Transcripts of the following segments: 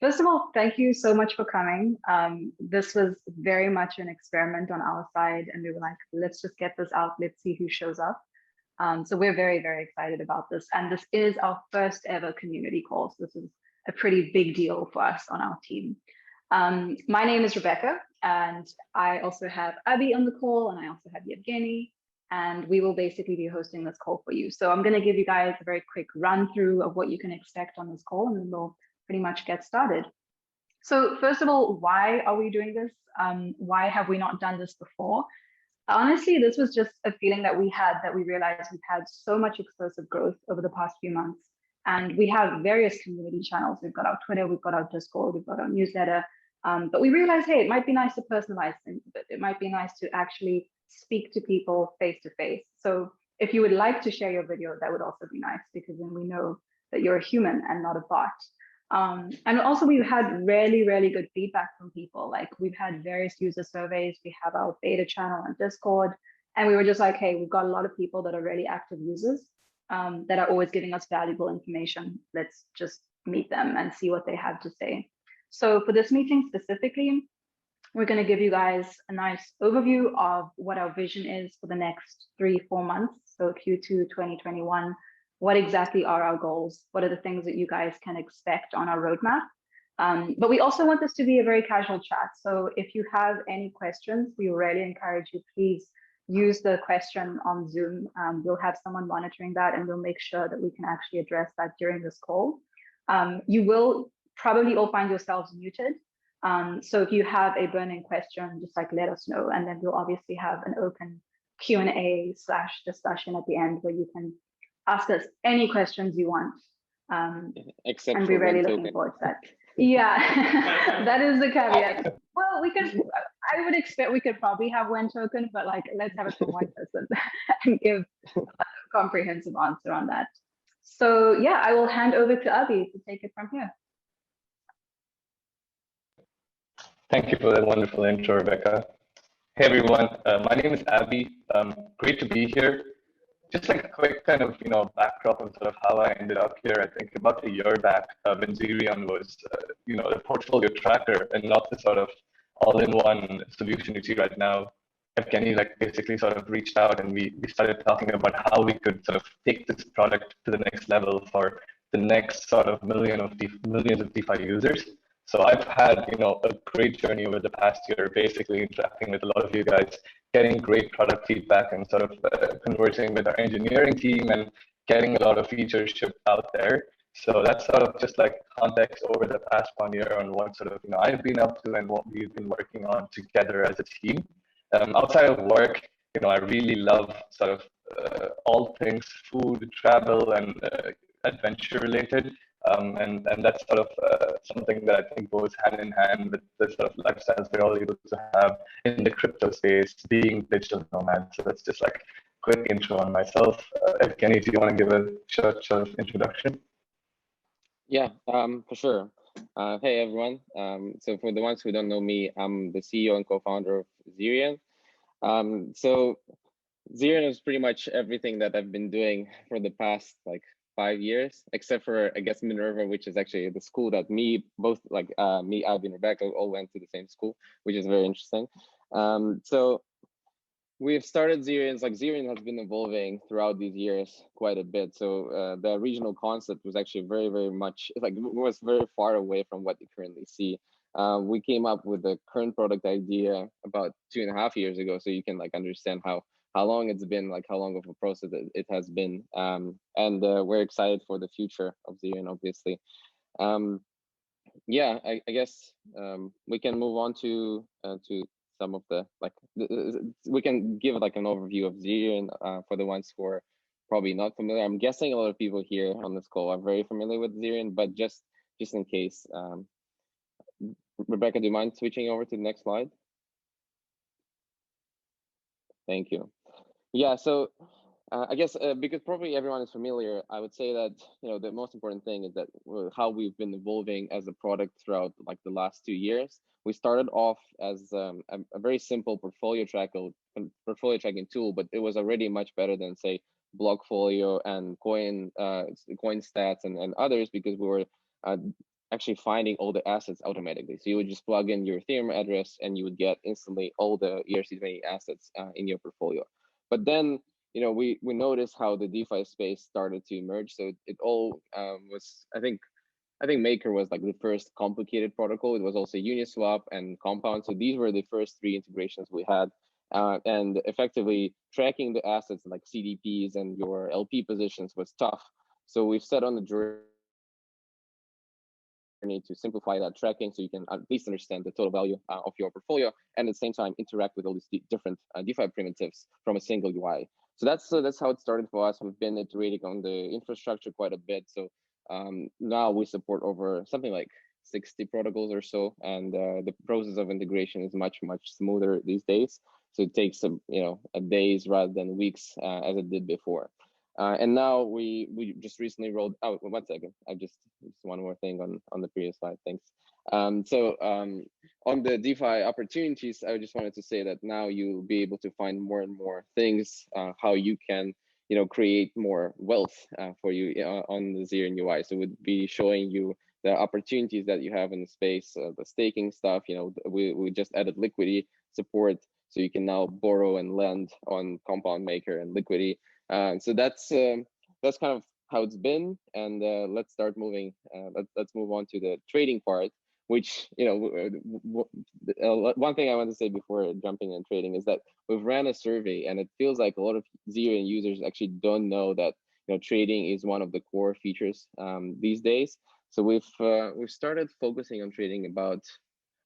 First of all, thank you so much for coming. This was very much an experiment on our side, and we were like, let's just get this out. Let's see who shows up. So we're very, very excited about this. And this is our first ever community call. So this is a pretty big deal for us on our team. My name is Rebecca, and I also have Abby on the call, and I also have Yevgeny, and we will basically be hosting this call for you. So I'm going to give you guys a very quick run through of what you can expect on this call, and then we'll pretty much get started. So first of all, why are we doing this? Why have we not done this before? Honestly, this was just a feeling that we had that we realized we've had so much explosive growth over the past few months. And we have various community channels. We've got our Twitter, we've got our Discord, we've got our newsletter. But we realized, hey, it might be nice to personalize things a bit. It might be nice to actually speak to people face to face. So if you would like to share your video, that would also be nice because then we know that you're a human and not a bot. And also we've had really, really good feedback from people. Like we've had various user surveys. We have our beta channel on Discord. And we were just like, hey, we've got a lot of people that are really active users that are always giving us valuable information. Let's just meet them and see what they have to say. So for this meeting specifically, we're going to give you guys a nice overview of what our vision is for the next 3-4 months. So Q2 2021. What exactly are our goals? What are the things that you guys can expect on our roadmap? But we also want this to be a very casual chat. So if you have any questions, we really encourage you, please use the question on Zoom. We'll have someone monitoring that and we'll make sure that we can actually address that during this call. You will probably all find yourselves muted. So if you have a burning question, just like let us know. And then we'll obviously have an open Q&A/discussion at the end where you can ask us any questions you want. Except and we're really looking forward to that. Yeah, that is the caveat. Well, I would expect we could probably have one token, but like, let's have it for one person and give a comprehensive answer on that. So yeah, I will hand over to Avi to take it from here. Thank you for that wonderful intro, Rebecca. Hey everyone, my name is Abby. Great to be here. Just like a quick kind of backdrop of sort of how I ended up here. I think about a year back when Zerion was the portfolio tracker and not the sort of all-in-one solution you see right now. Evgeny like basically sort of reached out and we started talking about how we could sort of take this product to the next level for the next sort of millions of DeFi users. So I've had a great journey over the past year, basically interacting with a lot of you guys, getting great product feedback and sort of conversing with our engineering team and getting a lot of features shipped out there. So that's sort of just like context over the past 1 year on what sort of I've been up to and what we've been working on together as a team. Outside of work, I really love sort of all things food, travel, and adventure related. And that's sort of something that I think goes hand in hand with the sort of lifestyles we're all able to have in the crypto space, being digital nomads. So that's just like a quick intro on myself. Evgeny, do you want to give a short introduction? Yeah, for sure. Hey everyone. So for the ones who don't know me, I'm the CEO and co-founder of Zerion. So Zerion is pretty much everything that I've been doing for the past like 5 years, except for I guess Minerva, which is actually the school that me, Abby and Rebecca all went to the same school, which is very interesting. So we've started Zerion. Like Zerion has been evolving throughout these years quite a bit. So the regional concept was actually very, very much like was very far away from what you currently see. We came up with the current product idea about 2.5 years ago, so you can like understand how long it's been, like how long of a process it has been. And we're excited for the future of Zerion, obviously. Yeah, I guess we can move on to some of the we can give like an overview of Zerion for the ones who are probably not familiar. I'm guessing a lot of people here on this call are very familiar with Zerion, but just in case, Rebecca, do you mind switching over to the next slide? Thank you. Yeah, so I guess because probably everyone is familiar, I would say that the most important thing is that how we've been evolving as a product throughout like the last 2 years. We started off as a very simple portfolio tracking tool, but it was already much better than say Blockfolio and Coin Stats and others, because we were actually finding all the assets automatically. So you would just plug in your Ethereum address and you would get instantly all the ERC20 assets in your portfolio. But then, we noticed how the DeFi space started to emerge. So it all was, I think Maker was like the first complicated protocol. It was also Uniswap and Compound. So these were the first three integrations we had. And effectively tracking the assets like CDPs and your LP positions was tough. So we've set on the journey to simplify that tracking so you can at least understand the total value of your portfolio and at the same time interact with all these different DeFi primitives from a single UI. So that's how it started for us. We've been iterating on the infrastructure quite a bit. So now we support over something like 60 protocols or so, and the process of integration is much smoother these days. So it takes a days rather than weeks as it did before. And now we just recently rolled out. Oh, 1 second. Just one more thing on the previous slide. Thanks. So on the DeFi opportunities, I just wanted to say that now you'll be able to find more and more things how you can create more wealth for you on the Zerion UI. So we'd be showing you the opportunities that you have in the space, the staking stuff. We just added liquidity support, so you can now borrow and lend on Compound Maker and liquidity. So that's kind of how it's been, and let's start moving. Let's move on to the trading part. Which one thing I want to say before jumping in trading is that we've ran a survey, and it feels like a lot of Zerion users actually don't know that trading is one of the core features these days. So we've started focusing on trading about,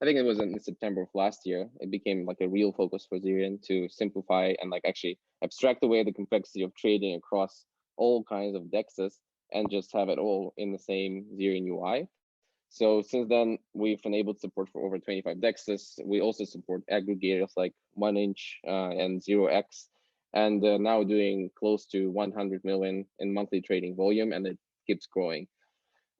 I think it was in September of last year. It became like a real focus for Zerion to simplify and like actually abstract away the complexity of trading across all kinds of dexes and just have it all in the same Zerion UI. So since then, we've enabled support for over 25 dexes. We also support aggregators like 1inch and 0x, and now doing close to 100 million in monthly trading volume, and it keeps growing.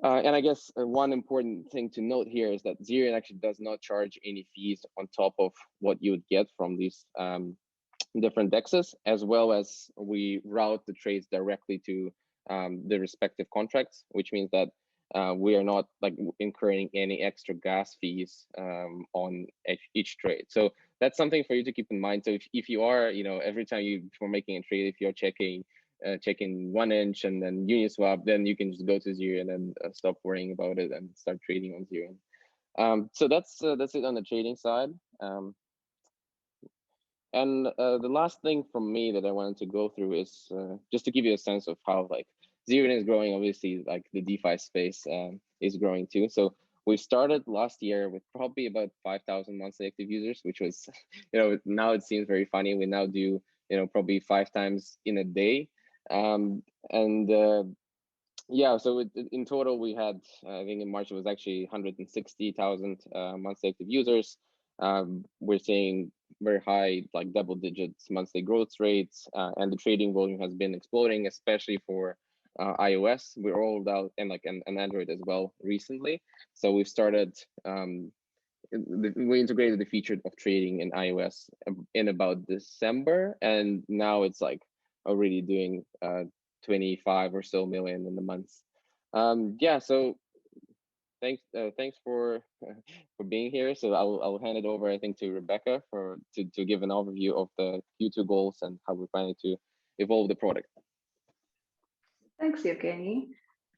And I guess one important thing to note here is that Zerion actually does not charge any fees on top of what you would get from these different dexes, as well as we route the trades directly to the respective contracts, which means that we are not like incurring any extra gas fees on each trade. So that's something for you to keep in mind. So if you are, every time before making a trade, if you're checking 1inch and then Uniswap, then you can just go to Zerion and stop worrying about it and start trading on Zerion. So that's it on the trading side. And the last thing from me that I wanted to go through is just to give you a sense of how like Zerion is growing. Obviously, like the DeFi space is growing too. So we started last year with probably about 5,000 monthly active users, which was, now it seems very funny. We now do, probably 5 times in a day. Yeah, so in total, we had, I think in March, it was actually 160,000 monthly active users. We're seeing very high, like double digits monthly growth rates, and the trading volume has been exploding, especially for iOS. We rolled out and Android as well recently. So we've started, we integrated the feature of trading in iOS in about December, and now it's like already doing 25 or so million in the months. Yeah, so thanks for being here. So I'll hand it over, I think, to Rebecca to give an overview of the Q2 goals and how we're planning to evolve the product. Thanks, Evgeny.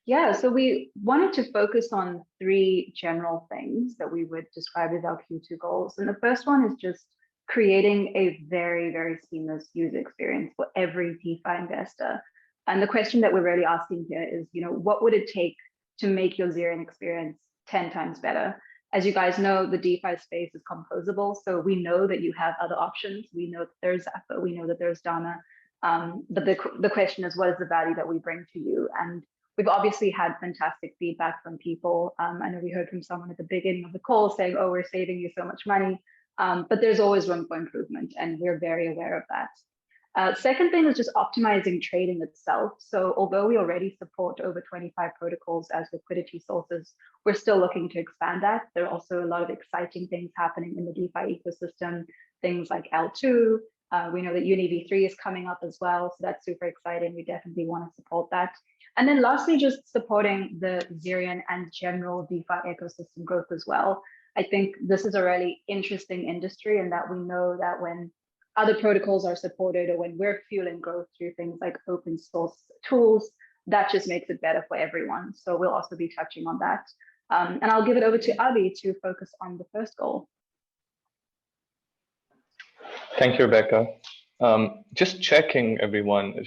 Yeah, so we wanted to focus on 3 general things that we would describe as our Q2 goals. And the first one is just creating a very, very seamless user experience for every DeFi investor. And the question that we're really asking here is, what would it take to make your Zerion experience 10 times better? As you guys know, the DeFi space is composable. So we know that you have other options. We know that there's Zappa, we know that there's Dana. But the question is, what is the value that we bring to you? And we've obviously had fantastic feedback from people. I know we heard from someone at the beginning of the call saying, oh, we're saving you so much money. But there's always room for improvement, and we're very aware of that. Second thing is just optimizing trading itself. So although we already support over 25 protocols as liquidity sources, we're still looking to expand that. There are also a lot of exciting things happening in the DeFi ecosystem, things like L2. We know that UniV3 is coming up as well, so that's super exciting. We definitely want to support that. And then lastly, just supporting the Zerion and general DeFi ecosystem growth as well. I think this is a really interesting industry, and that we know that when other protocols are supported or when we're fueling growth through things like open source tools, that just makes it better for everyone. So we'll also be touching on that. And I'll give it over to Avi to focus on the first goal. Thank you, Rebecca. Just checking, everyone,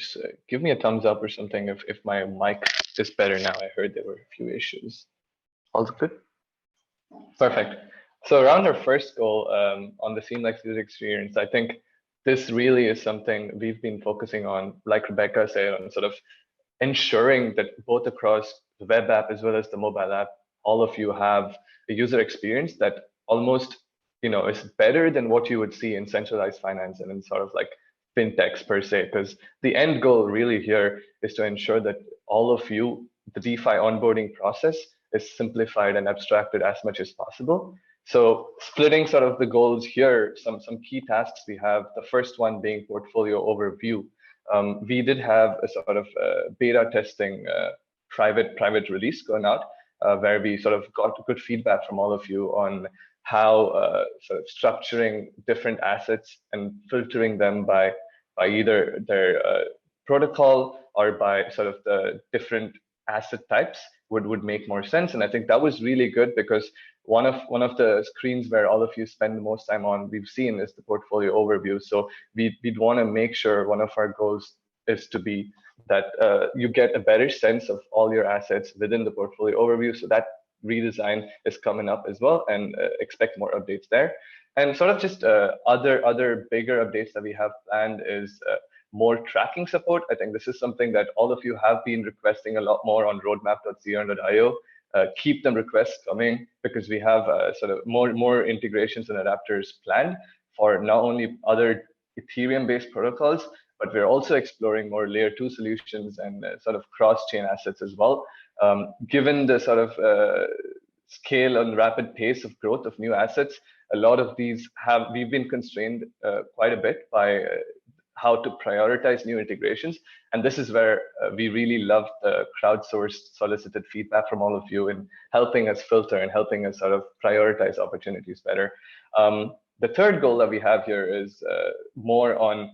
give me a thumbs up or something if my mic is better now. I heard there were a few issues. All good? Perfect. So around our first goal on the seamless user experience, I think this really is something we've been focusing on, like Rebecca said, on sort of ensuring that both across the web app as well as the mobile app, all of you have a user experience that almost is better than what you would see in centralized finance and in sort of like fintechs per se, because the end goal really here is to ensure that all of you, the DeFi onboarding process is simplified and abstracted as much as possible. So splitting sort of the goals here, some key tasks we have, the first one being portfolio overview. We did have a sort of beta testing private release going out where we sort of got good feedback from all of you on how sort of structuring different assets and filtering them by either their protocol or by sort of the different asset types would make more sense. And I think that was really good because one of the screens where all of you spend the most time on, we've seen, is the portfolio overview. So we'd want to make sure one of our goals is to be that you get a better sense of all your assets within the portfolio overview. So that redesign is coming up as well, and expect more updates there. And sort of just other bigger updates that we have planned is more tracking support. I think this is something that all of you have been requesting a lot more on roadmap.zerion.io. Keep them requests coming because we have sort of more integrations and adapters planned for not only other Ethereum-based protocols, but we're also exploring more layer 2 solutions and sort of cross-chain assets as well. Given the sort of scale and rapid pace of growth of new assets, a lot of these we've been constrained quite a bit by how to prioritize new integrations. And this is where we really love the crowdsourced solicited feedback from all of you in helping us filter and helping us sort of prioritize opportunities better. The third goal that we have here is more on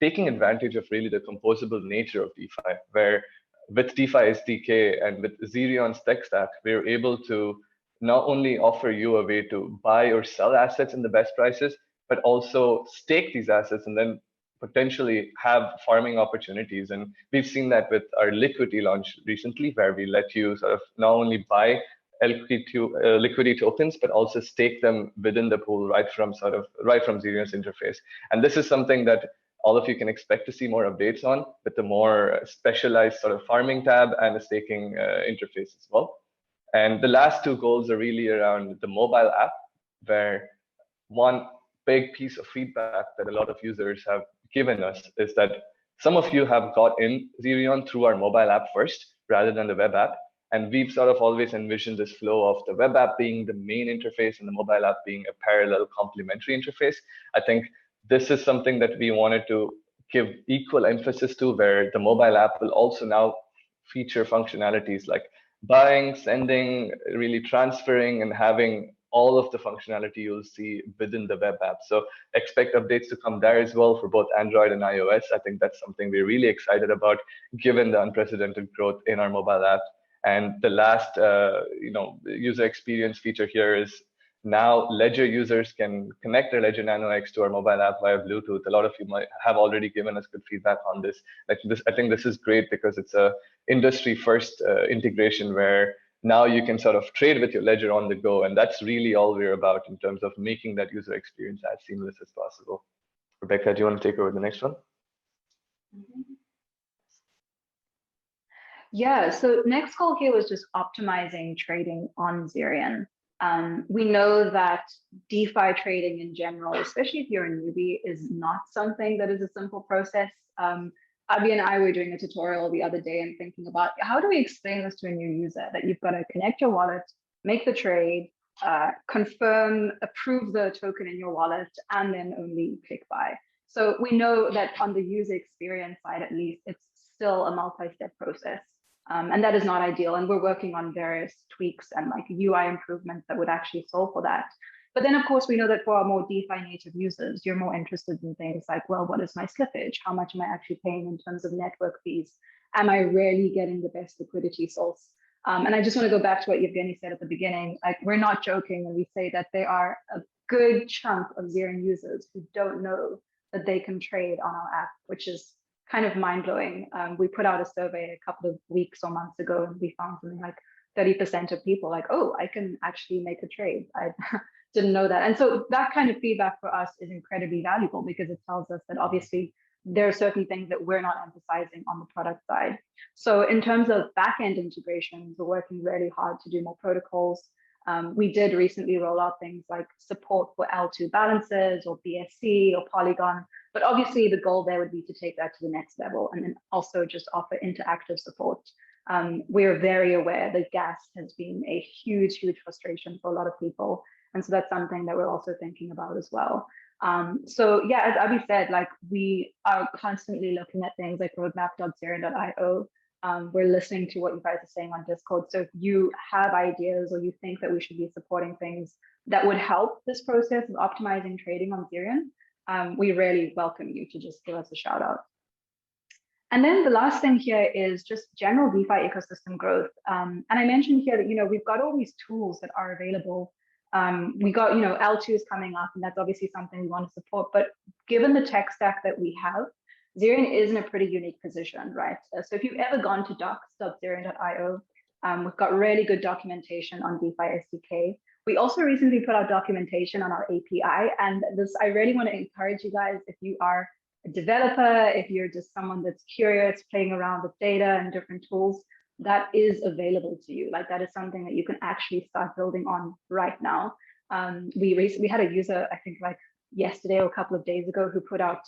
taking advantage of really the composable nature of DeFi, where with DeFi SDK and with Zerion's tech stack, we're able to not only offer you a way to buy or sell assets in the best prices, but also stake these assets and then potentially have farming opportunities. And we've seen that with our liquidity launch recently, where we let you sort of not only buy liquidity tokens, but also stake them within the pool right from Zerion's interface. And this is something that all of you can expect to see more updates on with the more specialized sort of farming tab and the staking interface as well. And the last two goals are really around the mobile app, where one big piece of feedback that a lot of users have given us is that some of you have got in Zerion through our mobile app first rather than the web app. And we've sort of always envisioned this flow of the web app being the main interface and the mobile app being a parallel complementary interface. I think this is something that we wanted to give equal emphasis to, where the mobile app will also now feature functionalities like buying, sending, really transferring, and having all of the functionality you'll see within the web app. So expect updates to come there as well for both Android and iOS. I think that's something we're really excited about, given the unprecedented growth in our mobile app. And the last user experience feature here is now Ledger users can connect their Ledger Nano X to our mobile app via Bluetooth. A lot of you might have already given us good feedback on this. I think this is great because it's a industry first integration where now you can sort of trade with your Ledger on the go. And that's really all we're about in terms of making that user experience as seamless as possible. Rebecca, do you want to take over the next one? Yeah, so next goal here was just optimizing trading on Zerion. We know that DeFi trading in general, especially if you're a newbie, is not something that is a simple process. Abby and I were doing a tutorial the other day and thinking about how do we explain this to a new user, that you've got to connect your wallet, make the trade, confirm, approve the token in your wallet, and then only click buy. So we know that on the user experience side, at least, it's still a multi-step process. And that is not ideal. And we're working on various tweaks and like UI improvements that would actually solve for that. But then, of course, we know that for our more DeFi native users, you're more interested in things like, well, what is my slippage? How much am I actually paying in terms of network fees? Am I really getting the best liquidity source? And I just want to go back to what Evgeny said at the beginning. Like, we're not joking when we say that there are a good chunk of Zerion users who don't know that they can trade on our app, which is kind of mind-blowing. We put out a survey a couple of weeks or months ago, and we found something like 30% of people like, oh, I can actually make a trade. I didn't know that. And so that kind of feedback for us is incredibly valuable because it tells us that obviously there are certain things that we're not emphasizing on the product side. So in terms of back-end integrations, we're working really hard to do more protocols. We did recently roll out things like support for L2 balances or BSC or Polygon, but obviously the goal there would be to take that to the next level and then also just offer interactive support. We're very aware that gas has been a huge, huge frustration for a lot of people. And so that's something that we're also thinking about as well. So yeah, as Abhi said, like we are constantly looking at things like roadmap.zerion.io. We're listening to what you guys are saying on Discord. So if you have ideas or you think that we should be supporting things that would help this process of optimizing trading on Zerion, we really welcome you to just give us a shout out. And then the last thing here is just general DeFi ecosystem growth. And I mentioned here that, we've got all these tools that are available. We got, L2 is coming up, and that's obviously something we want to support. But given the tech stack that we have, Zerion is in a pretty unique position, right? So if you've ever gone to docs.zerion.io, we've got really good documentation on DeFi SDK. We also recently put out documentation on our API, and this, I really want to encourage you guys, if you are a developer, if you're just someone that's curious, playing around with data and different tools, that is available to you. Like that is something that you can actually start building on right now. We had a user, I think like yesterday or a couple of days ago, who put out,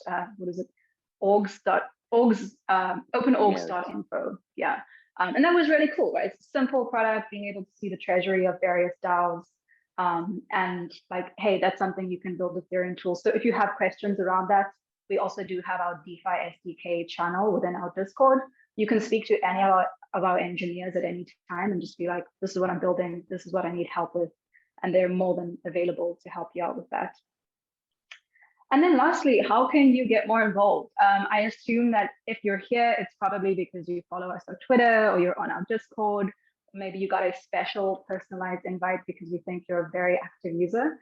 openorgs.info. Yeah. And that was really cool, right? It's a simple product, being able to see the treasury of various DAOs. And like, hey, that's something you can build with Zerion tools. So if you have questions around that, we also do have our DeFi SDK channel within our Discord. You can speak to any of our engineers at any time and just be like, this is what I'm building, this is what I need help with. And they're more than available to help you out with that. And then lastly, how can you get more involved? I assume that if you're here, it's probably because you follow us on Twitter or you're on our Discord. Maybe you got a special personalized invite because we think you're a very active user.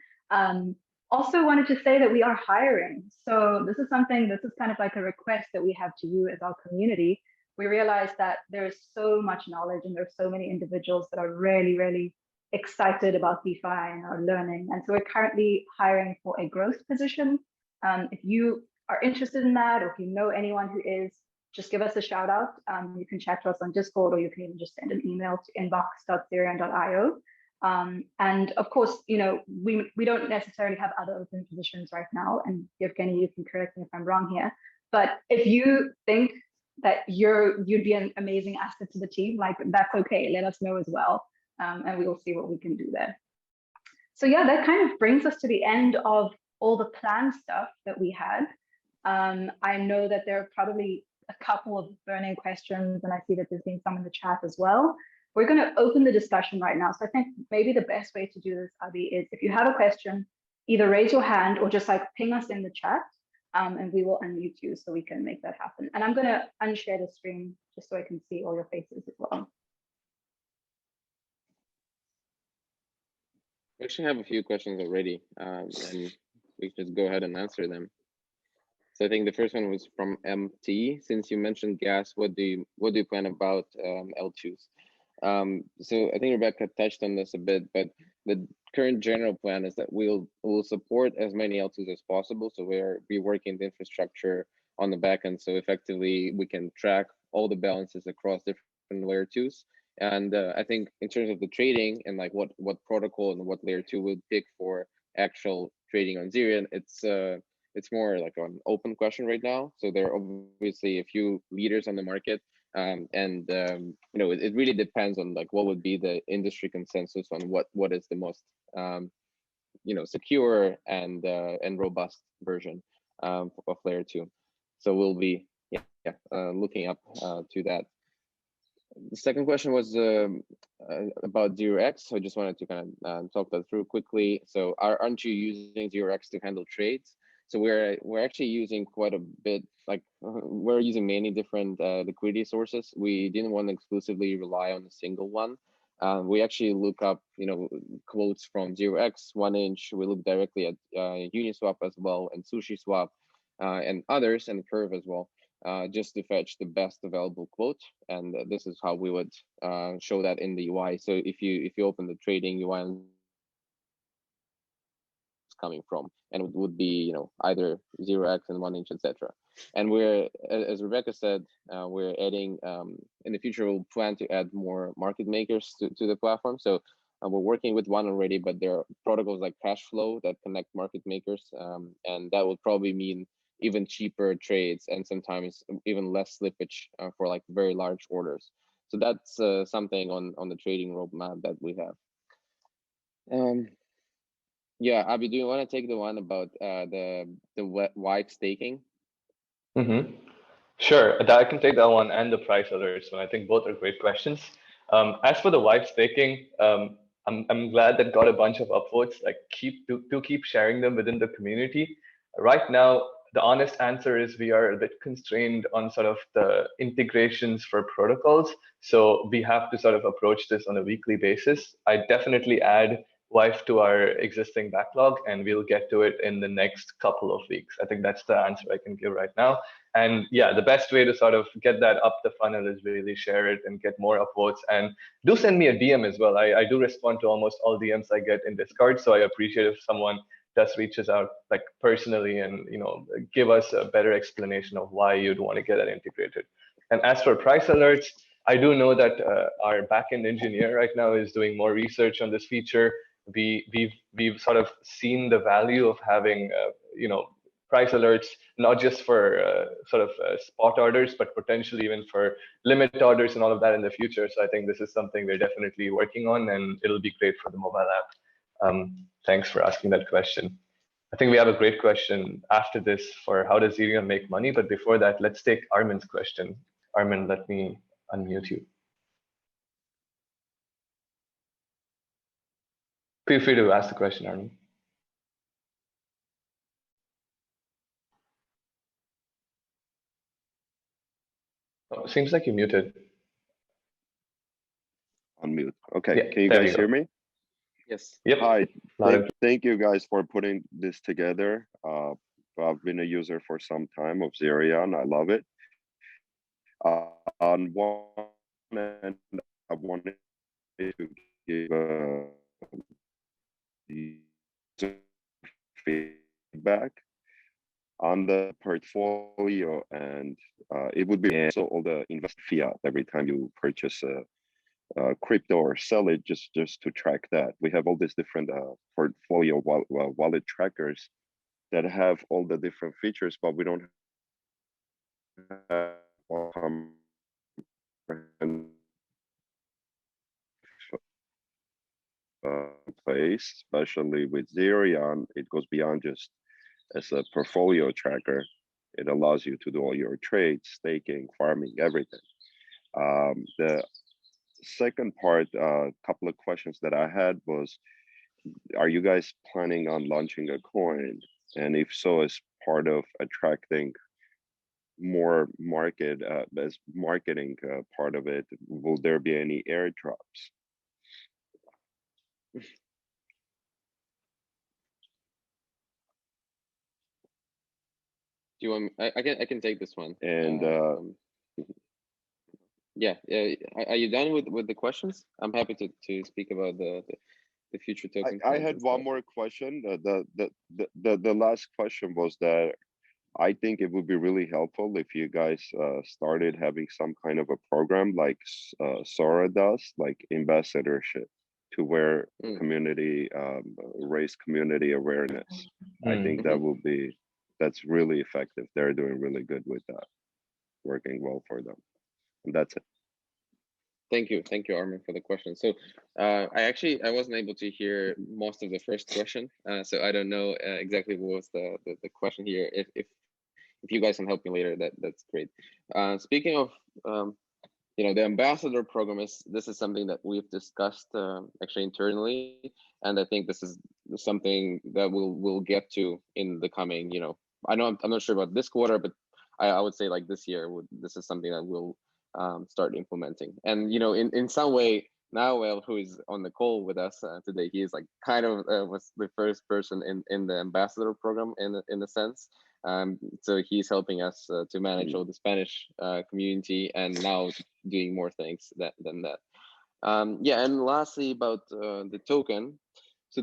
Also wanted to say that we are hiring. So this is kind of like a request that we have to you as our community. We realize that there's so much knowledge and there's so many individuals that are really, really excited about DeFi and are learning. And so we're currently hiring for a growth position. If you are interested in that, or if you know anyone who is, just give us a shout out. You can chat to us on Discord, or you can even just send an email to inbox.zerion.io. And of course, we don't necessarily have other open positions right now. And Evgeny, you can correct me if I'm wrong here. But if you think that you'd be an amazing asset to the team, like that's okay. Let us know as well, and we will see what we can do there. So yeah, that kind of brings us to the end of all the planned stuff that we had. I know that there are probably a couple of burning questions, and I see that there's been some in the chat as well. We're going to open the discussion right now. So I think maybe the best way to do this, Abhi, is if you have a question, either raise your hand or just like ping us in the chat, and we will unmute you so we can make that happen. And I'm going to unshare the screen just so I can see all your faces as well. We actually have a few questions already, and we can just go ahead and answer them. So I think the first one was from MT. Since you mentioned gas, what do you plan about L2s? So I think Rebecca touched on this a bit, but the current general plan is that we'll support as many L2s as possible. So we're reworking the infrastructure on the back end, so effectively we can track all the balances across different layer 2s. And I think in terms of the trading and like what protocol and what layer 2 we'll pick for actual trading on Zerion, it's more like an open question right now. So there are obviously a few leaders on the market, and it really depends on like what would be the industry consensus on what is the most secure and robust version of layer 2. So we'll be looking up to that. The second question was about 0x. So I just wanted to kind of talk that through quickly. So aren't you using 0x to handle trades? So we're actually using quite a bit, like we're using many different liquidity sources. We didn't want to exclusively rely on a single one. We actually look up, quotes from 0x, 1inch. We look directly at Uniswap as well, and SushiSwap, and others, and Curve as well. Just to fetch the best available quote, and this is how we would show that in the UI. So if you open the trading UI, it's coming from, and it would be either 0x and 1inch, etc. And we're, as Rebecca said, we're adding in the future we'll plan to add more market makers to the platform. So we're working with one already, but there are protocols like Cashflow that connect market makers, and that would probably mean even cheaper trades and sometimes even less slippage for like very large orders. So that's something on the trading roadmap that we have. Yeah, Abby, do you want to take the one about the wipe staking? Sure, I can take that one and the price alerts one. I think both are great questions. As for the wipe staking, I'm glad that got a bunch of upvotes. Like keep sharing them within the community. Right now, the honest answer is we are a bit constrained on sort of the integrations for protocols. So we have to sort of approach this on a weekly basis. I definitely add wife to our existing backlog, and we'll get to it in the next couple of weeks. I think that's the answer I can give right now. And yeah, the best way to sort of get that up the funnel is really share it and get more upvotes. And do send me a DM as well. I do respond to almost all DMs I get in Discord, so I appreciate if someone just reaches out like personally and give us a better explanation of why you'd want to get that integrated. And as for price alerts, I do know that our backend engineer right now is doing more research on this feature. We've sort of seen the value of having price alerts, not just for spot orders, but potentially even for limit orders and all of that in the future. So I think this is something we're definitely working on, and it'll be great for the mobile app. Thanks for asking that question. I think we have a great question after this for how does Zerion make money? But before that, let's take Armin's question. Armin, let me unmute you. Feel free to ask the question, Armin. Oh, seems like you're muted. Unmute. Okay, Yeah, can you guys hear me? Yes. Yep. Hi, thank you guys for putting this together. I've been a user for some time of Zerion. I love it. On one end, I wanted to give feedback on the portfolio, and it would be also all the invest fiat every time you purchase a crypto or sell it, just to track that. We have all these different portfolio wallet trackers that have all the different features, but we don't have place, especially with Zerion. It goes beyond just as a portfolio tracker. It allows you to do all your trades, staking, farming, everything. The second part, a couple of questions that I had was, are you guys planning on launching a coin? And if so, as part of attracting more market, as marketing part of it, will there be any airdrops? Do you want? I can take this one. And yeah, are you done with the questions? I'm happy to speak about the future token. I had one more question. The last question was that I think it would be really helpful if you guys started having some kind of a program like Sora does, like ambassadorship, to where community raise community awareness. I think that will be, that's really effective. They're doing really good with that, working well for them. And that's it. Thank you, Armin, for the question. So I wasn't able to hear most of the first question, so I don't know exactly what was the question here. If you guys can help me later, that's great. Speaking of the ambassador program this is something that we've discussed actually internally, and I think this is something that we'll get to in the coming. I know I'm not sure about this quarter, but I would say like this year, this is something that we'll start implementing. And in some way, Nawel, who is on the call with us today, he is like kind of was the first person in the ambassador program in a sense. So he's helping us to manage all the Spanish community, and now doing more things than that. Yeah, and lastly about the token. So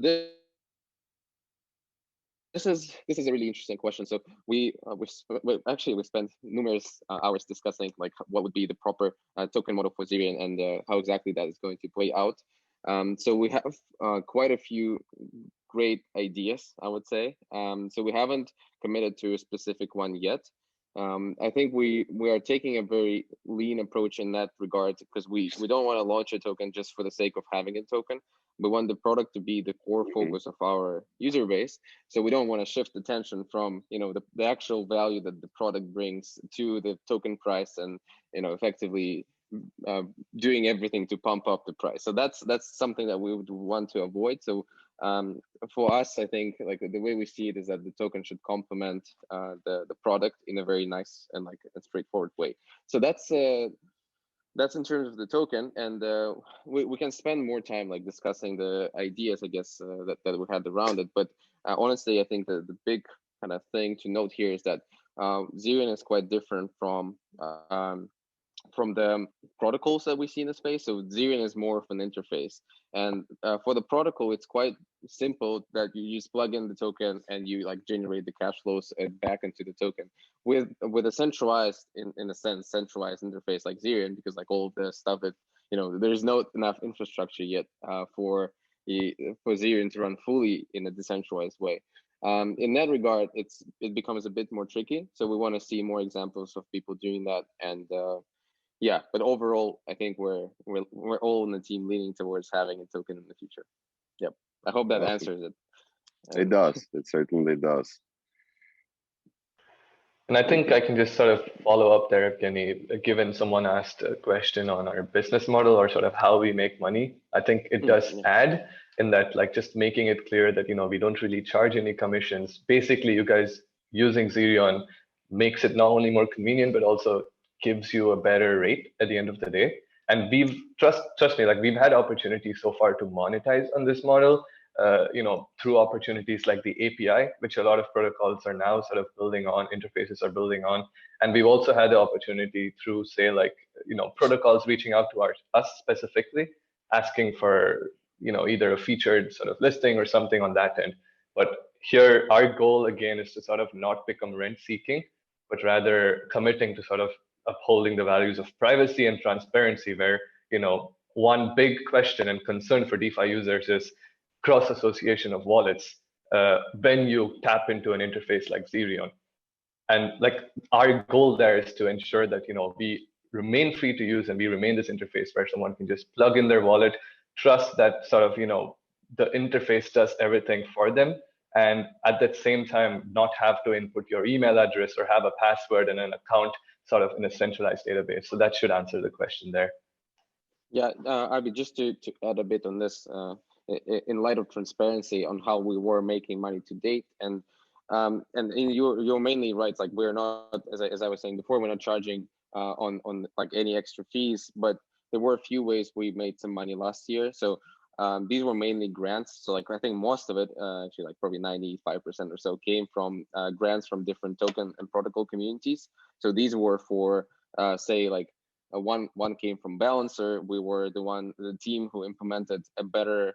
this is a really interesting question. So we spent numerous hours discussing like what would be the proper token model for Zerion, and how exactly that is going to play out. So we have quite a few great ideas, I would say. So we haven't committed to a specific one yet. I think we are taking a very lean approach in that regard, because we don't want to launch a token just for the sake of having a token. We want the product to be the core focus of our user base. So we don't want to shift attention from the actual value that the product brings to the token price, and effectively doing everything to pump up the price. So that's something that we would want to avoid. So for us, I think like the way we see it is that the token should complement the product in a very nice and like a straightforward way. So that's in terms of the token, and we can spend more time like discussing the ideas, I guess, that we had around it. But honestly, I think the big kind of thing to note here is that Zerion is quite different from the protocols that we see in the space. So Zerion is more of an interface, and for the protocol, it's quite simple that you just plug in the token and you like generate the cash flows back into the token. With a centralized, in a sense, centralized interface like Zerion, because like all the stuff that there's not enough infrastructure yet for Zerion to run fully in a decentralized way. In that regard, it becomes a bit more tricky. So we want to see more examples of people doing that, and yeah, but overall, I think we're all in the team leaning towards having a token in the future. Yep, I hope that Awesome. answers it. It does. It certainly does. And I think I can just sort of follow up there, Evgeny, given someone asked a question on our business model or sort of how we make money. I think it does add in that, like just making it clear that, we don't really charge any commissions. Basically, you guys using Zerion makes it not only more convenient, but also gives you a better rate at the end of the day. And trust me, like we've had opportunities so far to monetize on this model, through opportunities like the API, which a lot of protocols are now sort of building on, interfaces are building on. And we've also had the opportunity through, say, like, protocols reaching out to us specifically, asking for, either a featured sort of listing or something on that end. But here, our goal again is to sort of not become rent seeking, but rather committing to sort of upholding the values of privacy and transparency, where, one big question and concern for DeFi users is cross association of wallets when you tap into an interface like Zerion. And like our goal there is to ensure that we remain free to use, and we remain this interface where someone can just plug in their wallet, trust that sort of the interface does everything for them, and at that same time not have to input your email address or have a password and an account sort of in a centralized database. So that should answer the question there. Yeah, Abby, just to add a bit on this, in light of transparency on how we were making money to date, and you're mainly right. Like we're not, as I was saying before, we're not charging on like any extra fees, but there were a few ways we made some money last year. So these were mainly grants. So like I think most of it, actually like probably 95% or so, came from grants from different token and protocol communities. So these were for say like one came from Balancer. We were the team who implemented a better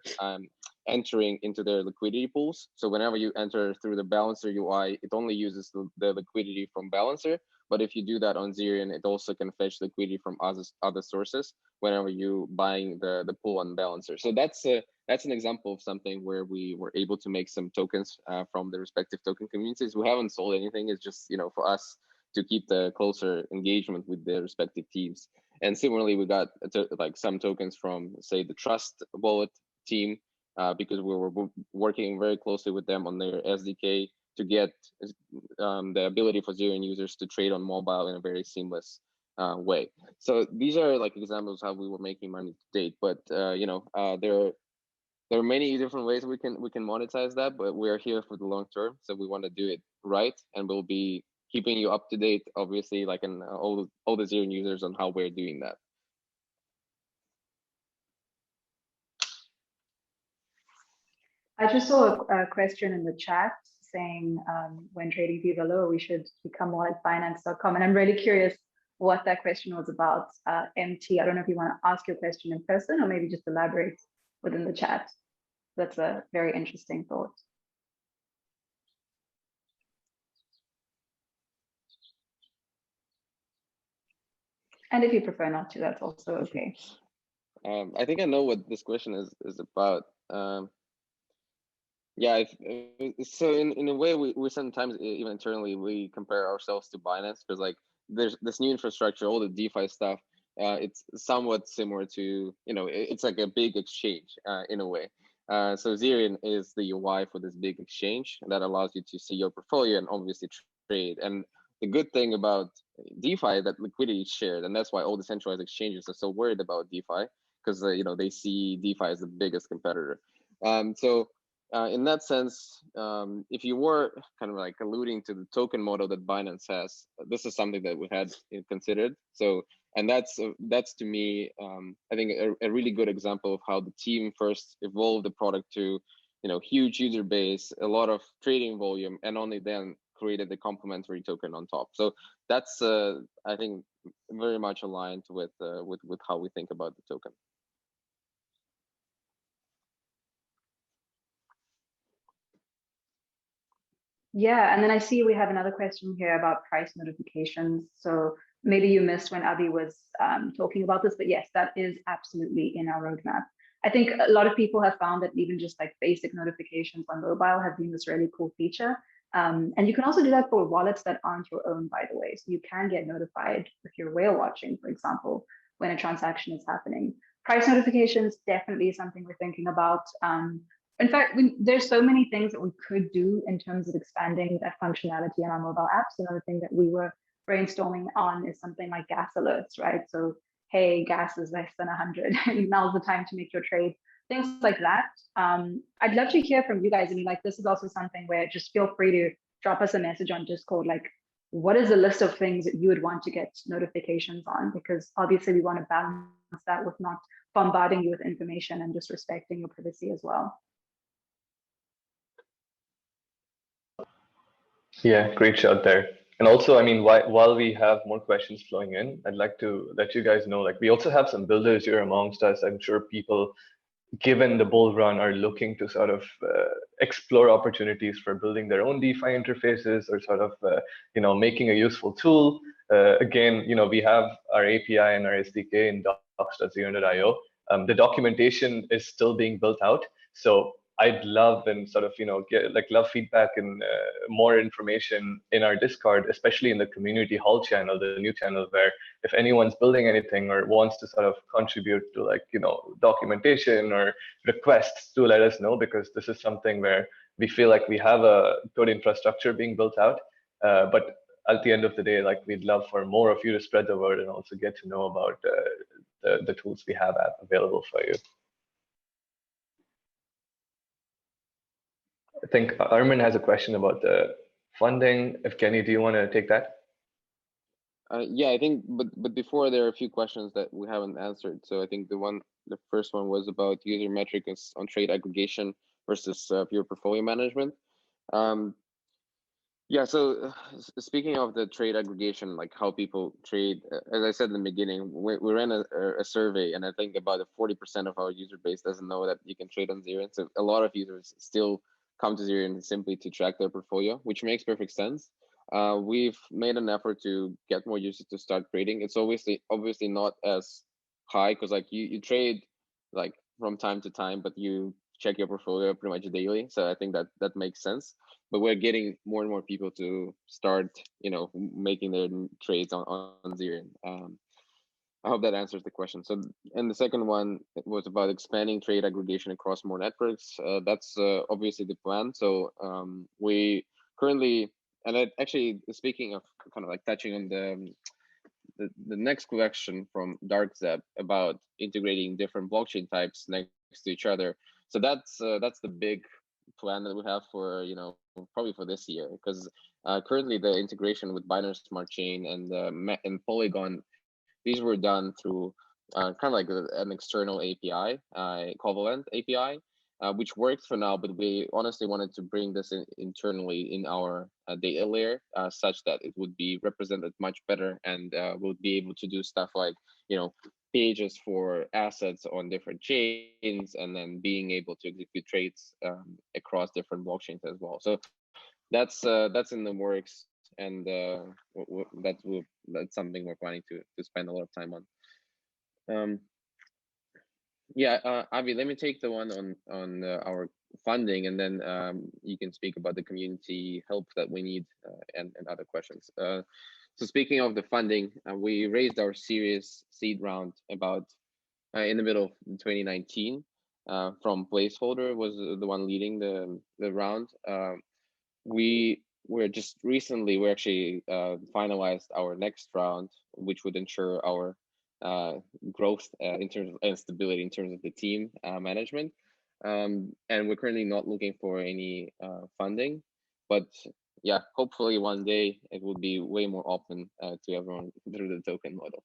entering into their liquidity pools. So whenever you enter through the Balancer UI, it only uses the liquidity from Balancer. But if you do that on Zerion, it also can fetch liquidity from other sources whenever you buying the pool on Balancer. So that's an example of something where we were able to make some tokens from the respective token communities. We haven't sold anything. It's just for us to keep the closer engagement with the respective teams. And similarly, we got like some tokens from, say, the Trust Wallet team, because we were working very closely with them on their SDK to get the ability for Zerion users to trade on mobile in a very seamless way. So these are like examples how we were making money to date. But there are many different ways we can monetize that, but we're here for the long term, so we want to do it right, and we'll be keeping you up to date, obviously, like in all the Zerion users on how we're doing that. I just saw a question in the chat saying when trading fees are lower, we should become more like Binance.com. And I'm really curious what that question was about. MT, I don't know if you want to ask your question in person or maybe just elaborate within the chat. That's a very interesting thought. And if you prefer not to, that's also okay. I think I know what this question is about. Yeah, so in a way, we sometimes even internally we compare ourselves to Binance, because like there's this new infrastructure, all the DeFi stuff. It's somewhat similar to, it's like a big exchange in a way. So Zerion is the UI for this big exchange that allows you to see your portfolio and obviously trade. And the good thing about DeFi that liquidity is shared, and that's why all the centralized exchanges are so worried about DeFi, because they see DeFi as the biggest competitor. So in that sense, if you were kind of like alluding to the token model that Binance has, this is something that we had considered. So, and that's to me, I think a really good example of how the team first evolved the product to, huge user base, a lot of trading volume, and only then created the complementary token on top. So that's, I think, very much aligned with how we think about the token. Yeah, and then I see we have another question here about price notifications. So maybe you missed when Abby was talking about this, but yes, that is absolutely in our roadmap. I think a lot of people have found that even just like basic notifications on mobile have been this really cool feature. And you can also do that for wallets that aren't your own, by the way. So you can get notified if you're whale watching, for example, when a transaction is happening. Price notifications definitely is something we're thinking about. In fact, there's so many things that we could do in terms of expanding that functionality in our mobile apps. Another thing that we were brainstorming on is something like gas alerts, right? So, hey, gas is less than 100, and now's the time to make your trade. Things like that. I'd love to hear from you guys. I mean, like, this is also something where just feel free to drop us a message on Discord. Like, what is the list of things that you would want to get notifications on? Because obviously we want to balance that with not bombarding you with information and just respecting your privacy as well. Yeah, great shot there. And also, I mean, while we have more questions flowing in, I'd like to let you guys know, like, we also have some builders here amongst us. I'm sure people, given the bull run, are looking to sort of explore opportunities for building their own DeFi interfaces, or sort of, making a useful tool. Again, we have our API and our SDK in docs.zerion.io. The documentation is still being built out. So I'd love and sort of, love feedback and more information in our Discord, especially in the community hall channel, the new channel, where if anyone's building anything or wants to sort of contribute to documentation or requests, to let us know, because this is something where we feel like we have a good infrastructure being built out. But at the end of the day, we'd love for more of you to spread the word and also get to know about the tools we have available for you. I think Armin has a question about the funding. If Kenny, do you want to take that? Yeah, I think, but before, there are a few questions that we haven't answered. So I think the first one was about user metrics on trade aggregation versus pure portfolio management. Yeah, so speaking of the trade aggregation, like how people trade, as I said in the beginning, we ran a survey, and I think about 40% of our user base doesn't know that you can trade on Zerion. So a lot of users still come to Zerion simply to track their portfolio, which makes perfect sense. We've made an effort to get more users to start trading. It's obviously not as high, because you trade like from time to time, but you check your portfolio pretty much daily. So I think that makes sense. But we're getting more and more people to start, making their trades on Zerion. I hope that answers the question. So, and the second one was about expanding trade aggregation across more networks. That's obviously the plan. So we currently, and actually, speaking of kind of like touching on the next question from DarkZeb about integrating different blockchain types next to each other. So that's the big plan that we have for, probably for this year, because currently the integration with Binance Smart Chain and Polygon, these were done through kind of like an external API, equivalent API, which works for now, but we honestly wanted to bring this internally in our data layer, such that it would be represented much better, and we'll be able to do stuff like, pages for assets on different chains, and then being able to execute trades across different blockchains as well. So that's in the works, and that's something we're planning to spend a lot of time on. Yeah, Avi, let me take the one on our funding, and then you can speak about the community help that we need, and other questions. So speaking of the funding, we raised our Series seed round about in the middle of 2019. From Placeholder was the one leading the round. We just recently actually finalized our next round, which would ensure our growth in terms of and stability in terms of the team management. And we're currently not looking for any funding, but yeah, hopefully one day it will be way more open to everyone through the token model.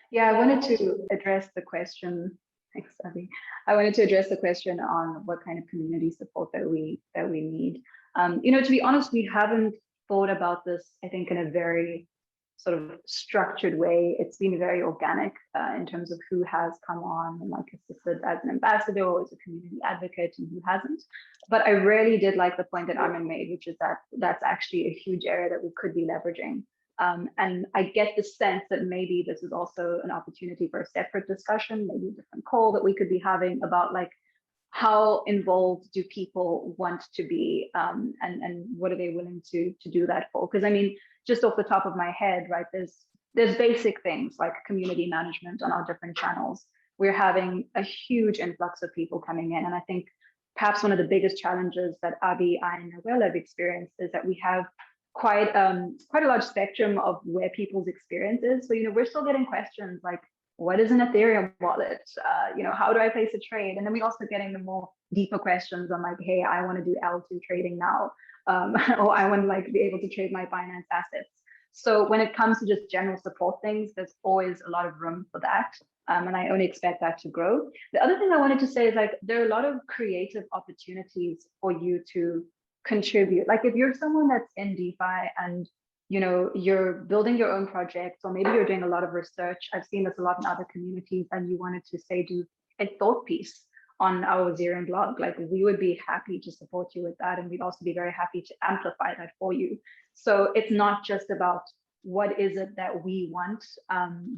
Yeah, I wanted to address the question. Thanks, Abby. I wanted to address the question on what kind of community support that we need. To be honest, we haven't thought about this, I think, in a very sort of structured way. It's been very organic in terms of who has come on and like assisted as an ambassador or as a community advocate and who hasn't. But I really did like the point that Armin made, which is that that's actually a huge area that we could be leveraging. And I get the sense that maybe this is also an opportunity for a separate discussion, maybe a different call that we could be having about like how involved do people want to be, and what are they willing to do that for? Because I mean, just off the top of my head, right, there's basic things like community management on our different channels. We're having a huge influx of people coming in, and I think perhaps one of the biggest challenges that Abi, I, and Noel have experienced is that we have quite a large spectrum of where people's experience is. So, we're still getting questions like, what is an Ethereum wallet? How do I place a trade? And then we're also getting the more deeper questions on like, hey, I want to do L2 trading now, or I want to like be able to trade my Binance assets. So when it comes to just general support things, there's always a lot of room for that. And I only expect that to grow. The other thing I wanted to say is like, there are a lot of creative opportunities for you to contribute. Like if you're someone that's in DeFi and you're building your own projects, or maybe you're doing a lot of research. I've seen this a lot in other communities, and you wanted to say do a thought piece on our Zerion blog, like we would be happy to support you with that, and we'd also be very happy to amplify that for you. So it's not just about what is it that we want,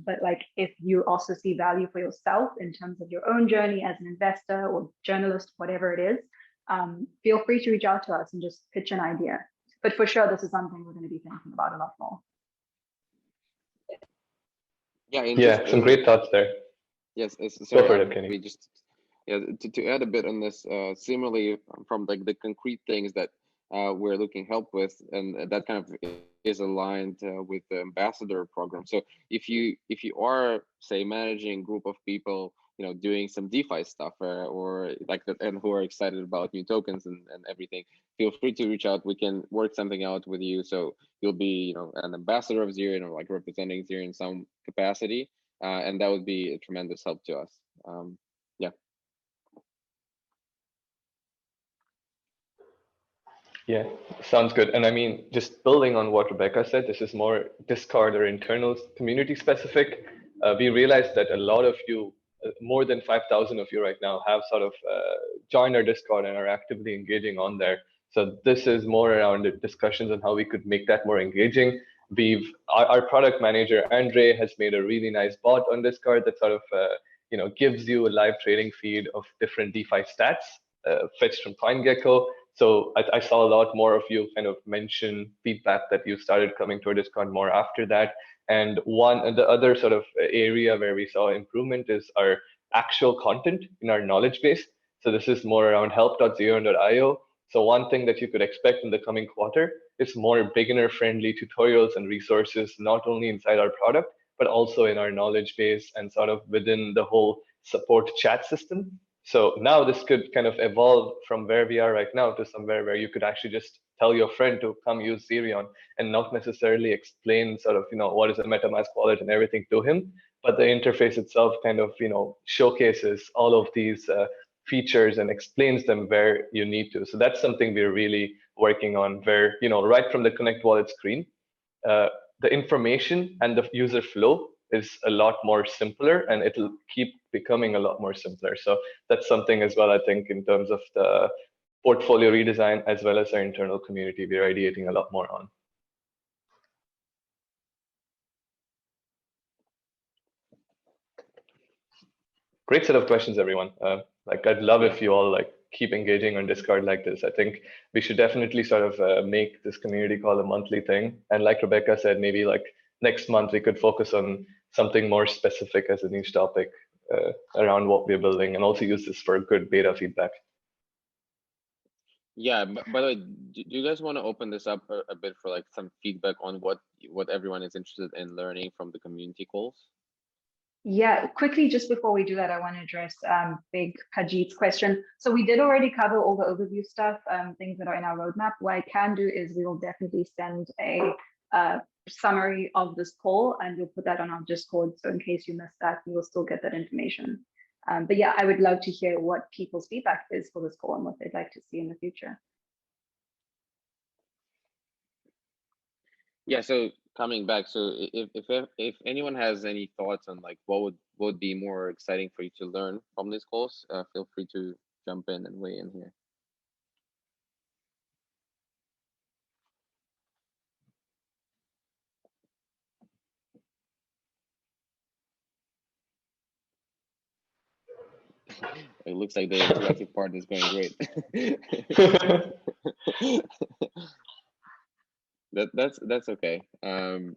but like if you also see value for yourself in terms of your own journey as an investor or journalist, whatever it is, feel free to reach out to us and just pitch an idea. But for sure, this is something we're going to be thinking about a lot more. Yeah, some great thoughts there. Yes, go for it, Kenny. To add a bit on this, similarly from like the concrete things that we're looking help with, and that kind of is aligned with the ambassador program. So if you are, say, managing a group of people, doing some DeFi stuff, or like that, and who are excited about new tokens and everything, feel free to reach out. We can work something out with you. So you'll be, an ambassador of Zerion, or like representing Zerion in some capacity, and that would be a tremendous help to us. Yeah. Yeah, sounds good. And I mean, just building on what Rebecca said, this is more Discord or internal community specific. We realized that a lot of you, more than 5,000 of you right now, have sort of joined our Discord and are actively engaging on there. So this is more around the discussions on how we could make that more engaging. Our product manager, Andre, has made a really nice bot on Discord that sort of gives you a live trading feed of different DeFi stats fetched from CoinGecko. So I saw a lot more of you kind of mention feedback that you started coming to our Discord more after that. And the other sort of area where we saw improvement is our actual content in our knowledge base. So this is more around help.zerion.io. So one thing that you could expect in the coming quarter is more beginner-friendly tutorials and resources, not only inside our product, but also in our knowledge base and sort of within the whole support chat system. So now this could kind of evolve from where we are right now to somewhere where you could actually just tell your friend to come use Zerion and not necessarily explain sort of, what is a MetaMask wallet and everything to him, but the interface itself kind of, showcases all of these features and explains them where you need to. So that's something we're really working on where, right from the Connect Wallet screen, the information and the user flow is a lot more simpler, and it'll keep becoming a lot more simpler. So that's something as well, I think, in terms of the portfolio redesign, as well as our internal community, we're ideating a lot more on. Great set of questions, everyone. I'd love if you all keep engaging on Discord like this. I think we should definitely sort of make this community call a monthly thing. And like Rebecca said, maybe next month we could focus on something more specific as a niche topic around what we're building, and also use this for good beta feedback. Yeah, by the way, do you guys want to open this up a bit for some feedback on what everyone is interested in learning from the community calls? Yeah, quickly, just before we do that, I want to address Big Pajit's question. So we did already cover all the overview stuff, things that are in our roadmap. What I can do is we will definitely send a summary of this call, and we'll put that on our Discord. So in case you missed that, you will still get that information. But yeah, I would love to hear what people's feedback is for this call and what they'd like to see in the future. Yeah, so coming back, so if anyone has any thoughts on what would be more exciting for you to learn from these calls, feel free to jump in and weigh in here. It looks like the interactive part is going great. That's okay. Then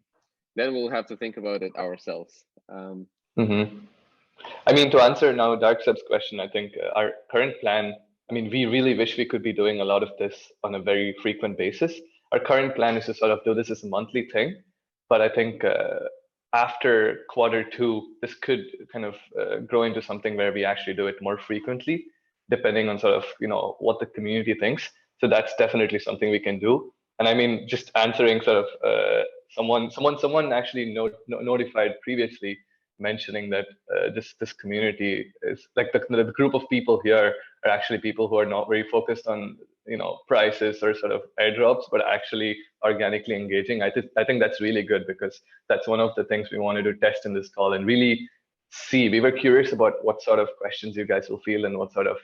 we'll have to think about it ourselves. I mean, to answer now Darksub's question, I think our current plan, I mean, we really wish we could be doing a lot of this on a very frequent basis. Our current plan is to sort of do this as a monthly thing, but I think after Q2, this could kind of grow into something where we actually do it more frequently, depending on sort of, what the community thinks. So that's definitely something we can do. And I mean, just answering sort of someone actually notified previously, mentioning that this community is the group of people here are actually people who are not very focused on prices or sort of airdrops, but actually organically engaging. I think that's really good, because that's one of the things we wanted to test in this call and really see. We were curious about what sort of questions you guys will feel and what sort of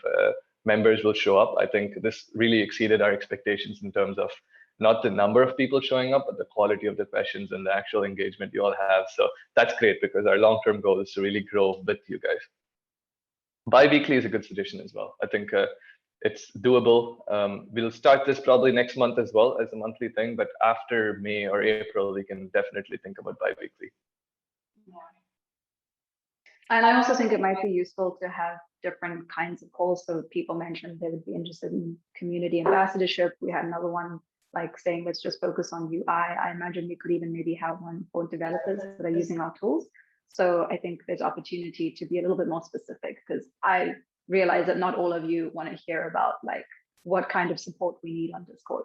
members will show up. I think this really exceeded our expectations in terms of not the number of people showing up, but the quality of the questions and the actual engagement you all have. So that's great, because our long-term goal is to really grow with you guys. Bi-weekly is a good suggestion as well. I think it's doable. We'll start this probably next month as well as a monthly thing, but after May or April, we can definitely think about bi-weekly. And I also think it might be useful to have different kinds of calls. So people mentioned they would be interested in community ambassadorship. We had another one saying, let's just focus on UI. I imagine we could even maybe have one for developers that are using our tools. So I think there's opportunity to be a little bit more specific, because I realize that not all of you want to hear about what kind of support we need on Discord.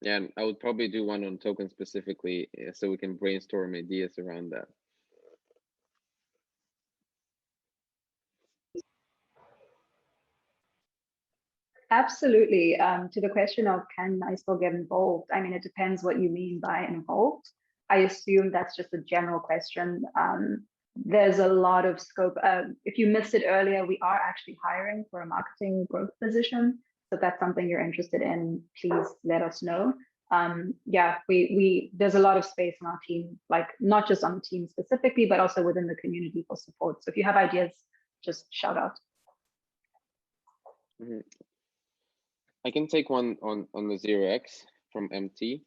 Yeah, and I would probably do one on tokens specifically, so we can brainstorm ideas around that. Absolutely. To the question of can I still get involved? I mean, it depends what you mean by involved. I assume that's just a general question. There's a lot of scope. If you missed it earlier, we are actually hiring for a marketing growth position. So if that's something you're interested in, please let us know. Yeah, there's a lot of space on our team, not just on the team specifically, but also within the community for support. So if you have ideas, just shout out. Mm-hmm. I can take one on the 0x from MT.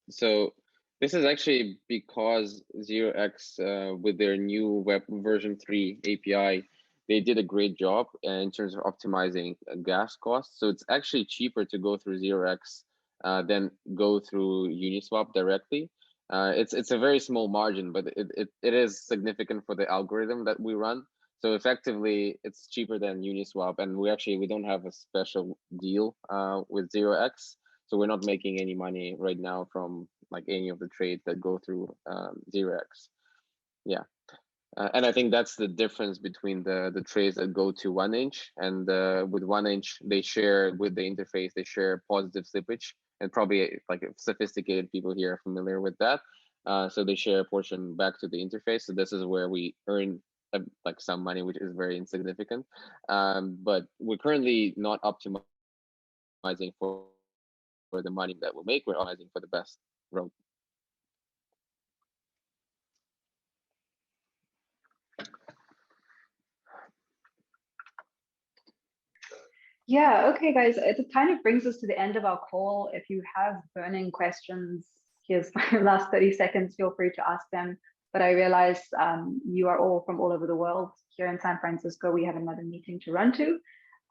So this is actually because 0x with their new web version 3 API, they did a great job in terms of optimizing gas costs. So it's actually cheaper to go through 0x than go through Uniswap directly. It's a very small margin, but it is significant for the algorithm that we run. So effectively, it's cheaper than Uniswap, and we don't have a special deal with 0x. So we're not making any money right now from like any of the trades that go through 0x. Yeah. And I think that's the difference between the trades that go to 1inch, and with 1inch, they share with the interface, they share positive slippage, and probably like sophisticated people here are familiar with that. So they share a portion back to the interface. So this is where we earn like some money, which is very insignificant. But we're currently not optimizing for the money that we'll make. We're optimizing for the best road. Yeah, okay, guys, it kind of brings us to the end of our call. If you have burning questions, here's my last 30 seconds, feel free to ask them. But I realize you are all from all over the world. Here in San Francisco, we have another meeting to run to.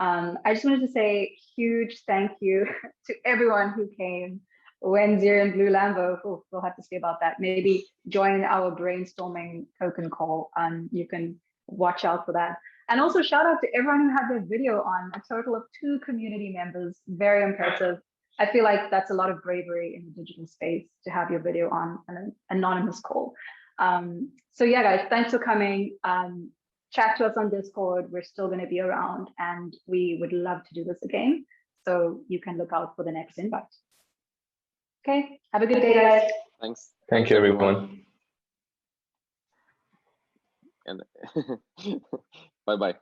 I just wanted to say huge thank you to everyone who came. When Zerion Blue Lambo, we'll have to see about that. Maybe join our brainstorming token call. You can watch out for that. And also shout out to everyone who had their video on, a total of 2 community members, very impressive. I feel like that's a lot of bravery in the digital space to have your video on an anonymous call. So yeah, guys, thanks for coming. Chat to us on Discord. We're still gonna be around and we would love to do this again. So you can look out for the next invite. Okay, have a good day, guys. Thanks. Thank you, everyone. And bye-bye.